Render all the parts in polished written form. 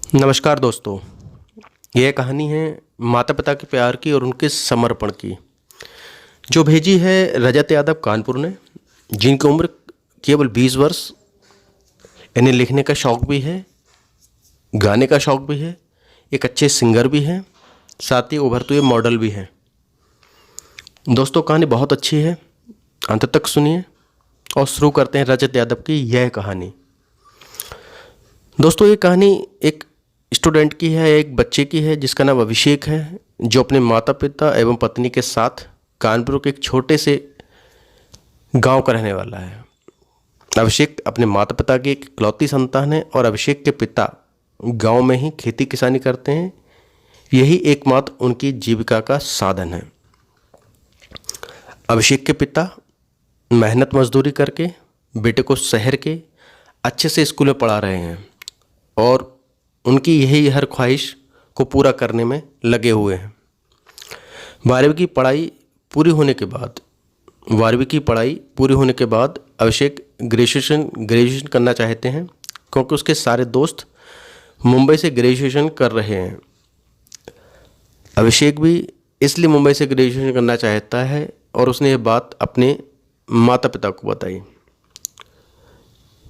नमस्कार दोस्तों। यह कहानी है माता पिता के प्यार की और उनके समर्पण की, जो भेजी है रजत यादव कानपुर ने, जिनकी उम्र केवल 20 वर्ष। इन्हें लिखने का शौक़ भी है, गाने का शौक़ भी है, एक अच्छे सिंगर भी हैं, साथ ही उभरते हुए मॉडल भी हैं। दोस्तों, कहानी बहुत अच्छी है, अंत तक सुनिए और शुरू करते हैं रजत यादव की यह कहानी। दोस्तों, ये कहानी एक स्टूडेंट की है, एक बच्चे की है जिसका नाम अभिषेक है, जो अपने माता पिता एवं पत्नी के साथ कानपुर के एक छोटे से गांव का रहने वाला है। अभिषेक अपने माता पिता की एक इकलौती संतान है और अभिषेक के पिता गांव में ही खेती किसानी करते हैं। यही एकमात्र उनकी जीविका का साधन है। अभिषेक के पिता मेहनत मजदूरी करके बेटे को शहर के अच्छे से स्कूल में पढ़ा रहे हैं और उनकी यही हर ख्वाहिश को पूरा करने में लगे हुए हैं। 12वीं की पढ़ाई पूरी होने के बाद अभिषेक ग्रेजुएशन करना चाहते हैं, क्योंकि उसके सारे दोस्त मुंबई से ग्रेजुएशन कर रहे हैं। अभिषेक भी इसलिए मुंबई से ग्रेजुएशन करना चाहता है और उसने ये बात अपने माता पिता को बताई।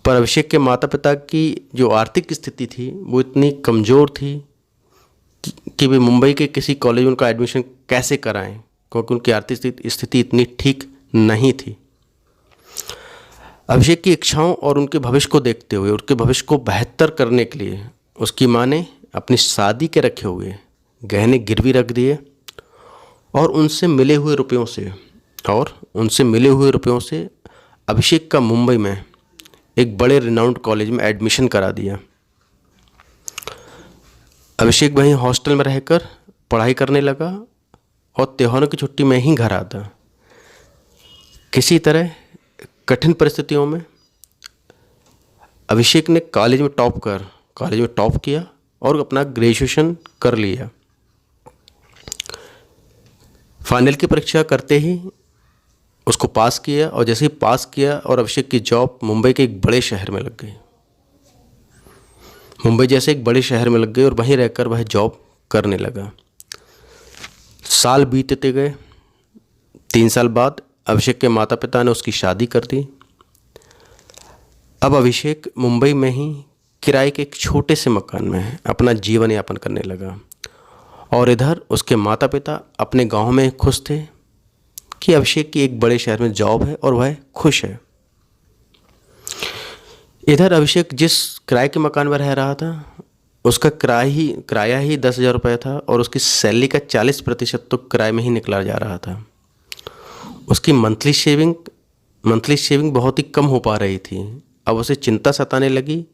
पर अभिषेक के माता पिता की जो आर्थिक स्थिति थी वो इतनी कमज़ोर थी कि वे मुंबई के किसी कॉलेज में उनका एडमिशन कैसे कराएं, क्योंकि उनकी आर्थिक स्थिति इतनी ठीक नहीं थी। अभिषेक की इच्छाओं और उनके भविष्य को देखते हुए, उनके भविष्य को बेहतर करने के लिए उसकी माँ ने अपनी शादी के रखे हुए गहने गिरवी रख दिए और उनसे मिले हुए रुपयों से अभिषेक का मुंबई में एक बड़े रिनाउंड कॉलेज में एडमिशन करा दिया। अभिषेक वहीं हॉस्टल में रहकर पढ़ाई करने लगा और त्योहारों की छुट्टी में ही घर आता। किसी तरह कठिन परिस्थितियों में अभिषेक ने कॉलेज में टॉप किया और अपना ग्रेजुएशन कर लिया। फाइनल की परीक्षा करते ही उसको पास किया और जैसे ही पास किया और अभिषेक की जॉब मुंबई के एक बड़े शहर में लग गई। और वहीं रहकर वह जॉब करने लगा। साल बीतते गए। 3 साल बाद अभिषेक के माता पिता ने उसकी शादी कर दी। अब अभिषेक मुंबई में ही किराए के एक छोटे से मकान में अपना जीवन यापन करने लगा और इधर उसके माता पिता अपने गांव में खुश थे कि अभिषेक की एक बड़े शहर में जॉब है और वह खुश है। इधर अभिषेक जिस किराए के मकान में रह रहा था उसका किराया ही 10,000 रुपये था और उसकी सैलरी का 40% तो किराए में ही निकला जा रहा था। उसकी मंथली सेविंग बहुत ही कम हो पा रही थी। अब उसे चिंता सताने लगी।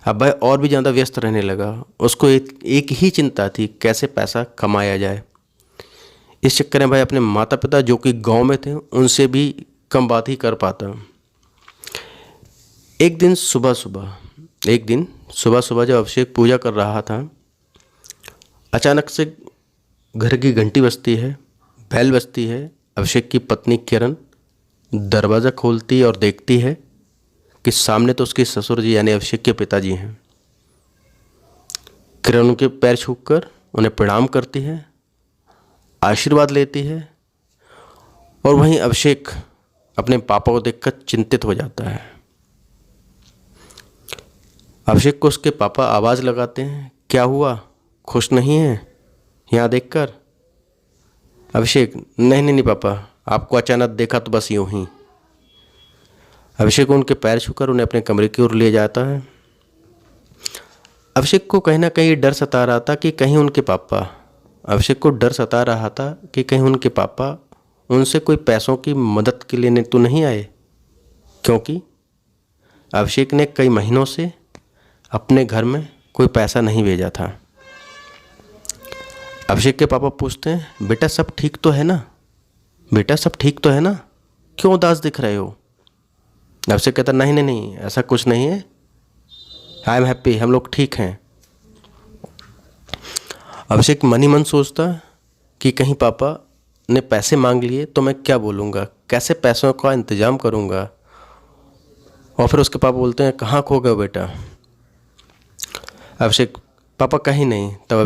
अब वह और भी ज़्यादा व्यस्त रहने लगा। उसको एक ही चिंता थी, कैसे पैसा कमाया जाए। इस चक्कर में भाई अपने माता पिता जो कि गांव में थे उनसे भी कम बात ही कर पाता। एक दिन सुबह सुबह जब अभिषेक पूजा कर रहा था, अचानक से घर की घंटी बजती है, बैल बजती है। अभिषेक की पत्नी किरण दरवाज़ा खोलती और देखती है कि सामने तो उसके ससुर जी यानी अभिषेक के पिताजी हैं। किरण उनके पैर छूकर उन्हें प्रणाम करती है, आशीर्वाद लेती है और वहीं अभिषेक अपने पापा को देखकर चिंतित हो जाता है। अभिषेक को उसके पापा आवाज़ लगाते हैं, क्या हुआ, खुश नहीं है यहाँ देखकर? अभिषेक, नहीं पापा, आपको अचानक देखा तो बस यूं ही। अभिषेक उनके पैर छूकर उन्हें अपने कमरे की ओर ले जाता है। अभिषेक को कहीं ना कहीं डर सता रहा था कि कहीं उनके पापा उनसे कोई पैसों की मदद के लिए तो नहीं आए, क्योंकि अभिषेक ने कई महीनों से अपने घर में कोई पैसा नहीं भेजा था। अभिषेक के पापा पूछते हैं, बेटा सब ठीक तो है ना, क्यों उदास दिख रहे हो? अभिषेक कहता, नहीं, ऐसा कुछ नहीं है, आई एम हैप्पी, हम लोग ठीक हैं। अभिषेक मन ही मन सोचता कि कहीं पापा ने पैसे मांग लिए तो मैं क्या बोलूँगा, कैसे पैसों का इंतज़ाम करूँगा। और फिर उसके पापा बोलते हैं, कहाँ खो गए बेटा? अभिषेक, पापा कहीं नहीं। तब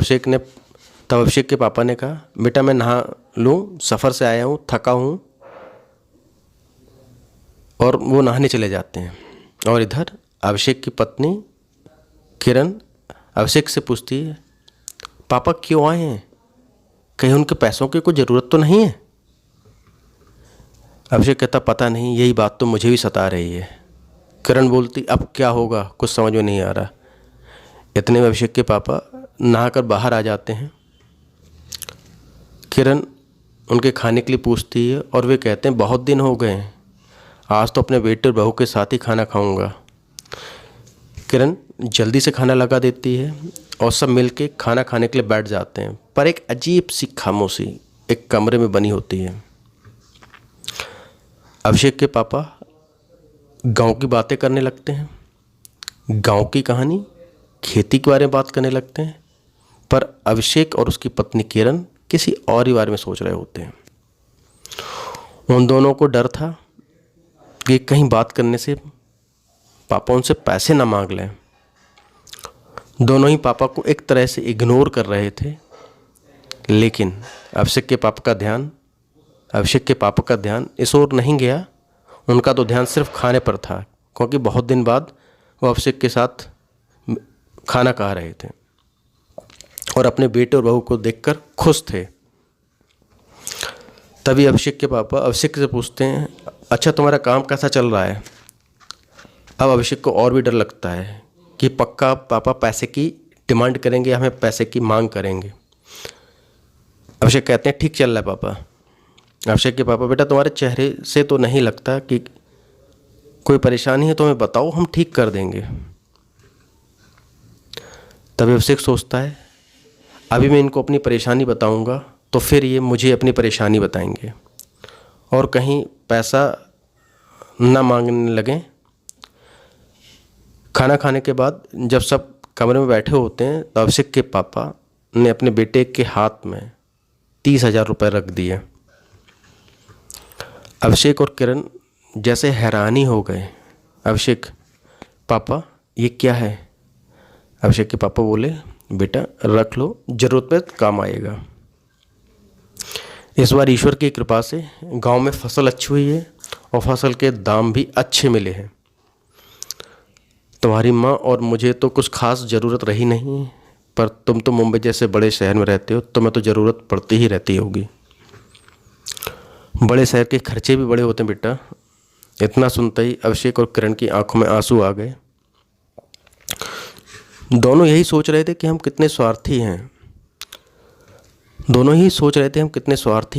अभिषेक के पापा ने कहा, बेटा मैं नहा लूँ, सफ़र से आया हूँ, थका हूँ। और वो नहाने चले जाते हैं। और इधर अभिषेक की पत्नी किरण अभिषेक से पूछती है, पापा क्यों आए हैं? कहीं उनके पैसों की कोई ज़रूरत तो नहीं है? अभिषेक कहता, पता नहीं, यही बात तो मुझे भी सता रही है। किरण बोलती, अब क्या होगा, कुछ समझ में नहीं आ रहा। इतने में अभिषेक के पापा नहाकर बाहर आ जाते हैं। किरण उनके खाने के लिए पूछती है और वे कहते हैं, बहुत दिन हो गए हैं, आज तो अपने बेटे और बहू के साथ ही खाना खाऊंगा। किरण जल्दी से खाना लगा देती है और सब मिलके खाना खाने के लिए बैठ जाते हैं। पर एक अजीब सी खामोशी एक कमरे में बनी होती है। अभिषेक के पापा गांव की बातें करने लगते हैं, गांव की कहानी, खेती के बारे में बात करने लगते हैं। पर अभिषेक और उसकी पत्नी किरण किसी और ही बारे में सोच रहे होते हैं। उन दोनों को डर था कि कहीं बात करने से पापा उनसे पैसे ना मांग लें। दोनों ही पापा को एक तरह से इग्नोर कर रहे थे। लेकिन अभिषेक के पापा का ध्यान इस ओर नहीं गया। उनका तो ध्यान सिर्फ खाने पर था, क्योंकि बहुत दिन बाद वो अभिषेक के साथ खाना खा रहे थे और अपने बेटे और बहू को देखकर खुश थे। तभी अभिषेक के पापा अभिषेक से पूछते हैं, अच्छा तुम्हारा काम कैसा चल रहा है? अब अभिषेक को और भी डर लगता है कि पक्का पापा पैसे की डिमांड करेंगे, हमें पैसे की मांग करेंगे। अभिषेक कहते हैं, ठीक चल रहा है पापा। अभिषेक के पापा, बेटा तुम्हारे चेहरे से तो नहीं लगता कि कोई परेशानी है, तो हमें बताओ, हम ठीक कर देंगे। तभी अभिषेक सोचता है, अभी मैं इनको अपनी परेशानी बताऊंगा तो फिर ये मुझे अपनी परेशानी बताएंगे और कहीं पैसा ना मांगने लगें। खाना खाने के बाद जब सब कमरे में बैठे होते हैं तो अभिषेक के पापा ने अपने बेटे के हाथ में 30,000 रुपये रख दिए। अभिषेक और किरण जैसे हैरानी हो गए। अभिषेक, पापा ये क्या है? अभिषेक के पापा बोले, बेटा रख लो, ज़रूरत में काम आएगा। इस बार ईश्वर की कृपा से गांव में फसल अच्छी हुई है और फसल के दाम भी अच्छे मिले हैं। तुम्हारी माँ और मुझे तो कुछ खास ज़रूरत रही नहीं, पर तुम तो मुंबई जैसे बड़े शहर में रहते हो, तुम्हें तो ज़रूरत पड़ती ही रहती होगी। बड़े शहर के खर्चे भी बड़े होते हैं बेटा। इतना सुनते ही अभिषेक और किरण की आंखों में आंसू आ गए। दोनों यही सोच रहे थे कि हम कितने स्वार्थी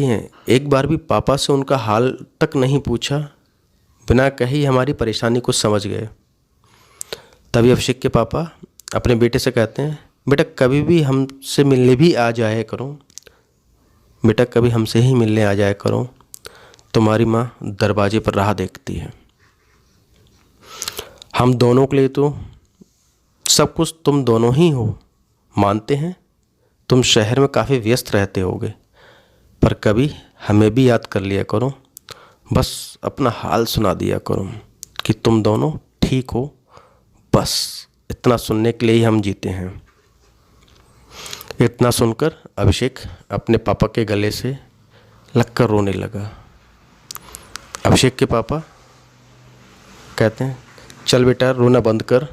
हैं। एक बार भी पापा से उनका हाल तक नहीं पूछा, बिना कही हमारी परेशानी को समझ गए। तभी अभिषेक के पापा अपने बेटे से कहते हैं, बेटा कभी भी हमसे मिलने भी आ जाया करो, बेटा कभी हमसे ही मिलने आ जाया करो, तुम्हारी माँ दरवाजे पर राह देखती है। हम दोनों के लिए तो सब कुछ तुम दोनों ही हो। मानते हैं तुम शहर में काफ़ी व्यस्त रहते होगे, पर कभी हमें भी याद कर लिया करो, बस अपना हाल सुना दिया करो कि तुम दोनों ठीक हो। बस इतना सुनने के लिए ही हम जीते हैं। इतना सुनकर अभिषेक अपने पापा के गले से लगकर रोने लगा। अभिषेक के पापा कहते हैं, चल बेटा रोना बंद कर,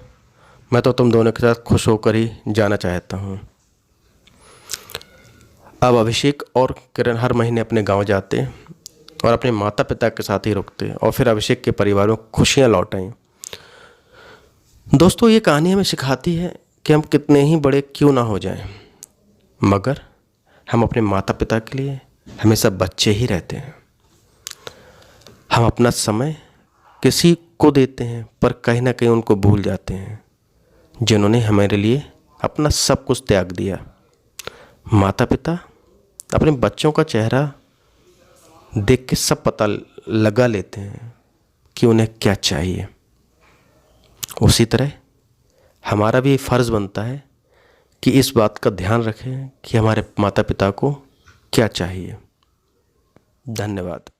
मैं तो तुम दोनों के साथ खुश होकर ही जाना चाहता हूँ। अब अभिषेक और किरण हर महीने अपने गांव जाते और अपने माता पिता के साथ ही रुकते और फिर अभिषेक के परिवार में खुशियाँ लौट आईं। दोस्तों, ये कहानी हमें सिखाती है कि हम कितने ही बड़े क्यों ना हो जाएं, मगर हम अपने माता पिता के लिए हमेशा बच्चे ही रहते हैं। हम अपना समय किसी को देते हैं, पर कहीं ना कहीं उनको भूल जाते हैं जिन्होंने हमारे लिए अपना सब कुछ त्याग दिया। माता पिता अपने बच्चों का चेहरा देख के सब पता लगा लेते हैं कि उन्हें क्या चाहिए। उसी तरह हमारा भी फ़र्ज़ बनता है कि इस बात का ध्यान रखें कि हमारे माता पिता को क्या चाहिए। धन्यवाद।